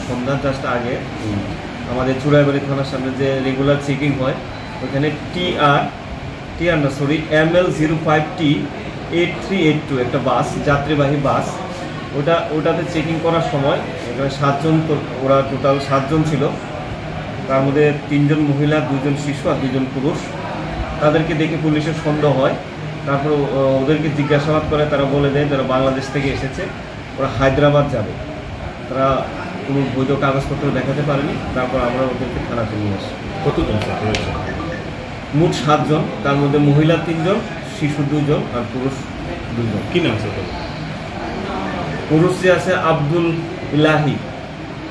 সন্ধ্যা just আগে আমাদের চুড়াইবাড়ি থানার সামনে যে রেগুলার চেকিং হয় ওখানে ML05T8382 একটা বাস, যাত্রীবাহী বাস, ওটাতে চেকিং করার সময় এখানে 7 জন, ওরা টোটাল 7 জন ছিল। তার মধ্যে 3 জন মহিলা, 2 জন শিশু আর 2 জন পুরুষ। তাদেরকে দেখে পুলিশের সন্দেহ হয়। তারপর ওদেরকে জিজ্ঞাসাবাদ করে, তারা বলে দেয় তারা বাংলাদেশ থেকে এসেছে, ওরা হায়দ্রাবাদ যাবে। তারা কোনো বৈধ কাগজপত্র দেখাতে পারেনি। তারপর আমরা ওদেরকে থানাতে নিয়ে আসি। কতজন রয়েছে? মোট 7 জন, তার মধ্যে মহিলা 3 জন, শিশু 2 জন আর পুরুষ 2 জন। কি নাম স্যার? পুরুষ যে আছে আব্দুল ইলাহি,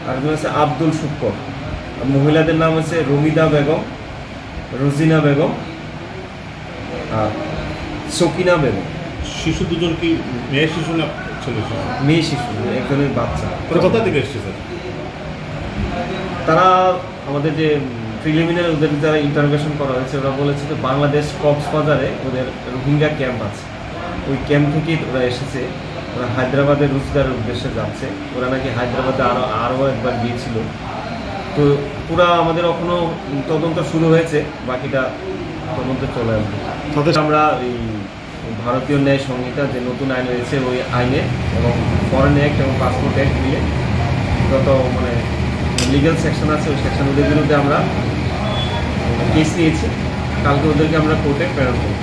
আর আছে আব্দুল শুক্কর। আর মহিলাদের নাম আছে রমিদা বেগম, রোজিনা বেগম আর সকিনা বেগম। শিশু 2 জন কি মেয়ে শিশু না ছেলে শিশু? মেয়ে শিশু, একজনের বাচ্চা। কোথা থেকে এসছে স্যার? তারা আমাদের যে প্রিলিমিনারি ওদের যারা ইন্টারোগেশন করা হয়েছে, ওরা বলেছে যে বাংলাদেশ কক্সবাজারে ওদের রোহিঙ্গা ক্যাম্প আছে, ওই ক্যাম্প থেকেই ওরা এসেছে। ওরা হায়দ্রাবাদের রোজগারের উদ্দেশ্যে যাচ্ছে। ওরা নাকি হায়দ্রাবাদে আরও একবার গিয়েছিল। তো পুরা আমাদের এখনও তদন্ত শুরু হয়েছে, বাকিটা তদন্ত চলে আসবে। তাদের আমরা এই ভারতীয় ন্যায় সংহিতা যে নতুন আইন হয়েছে, ওই আইনে এবং ফরেন অ্যাক্ট এবং পাসপোর্ট অ্যাক্ট মিলে যত লিগ্যাল সেকশন আছে, ওই সেকশন ওদের বিরুদ্ধে আমরা কেস নিয়েছি। কালকে ওদেরকে আমরা কোর্টে প্রেরণ করব।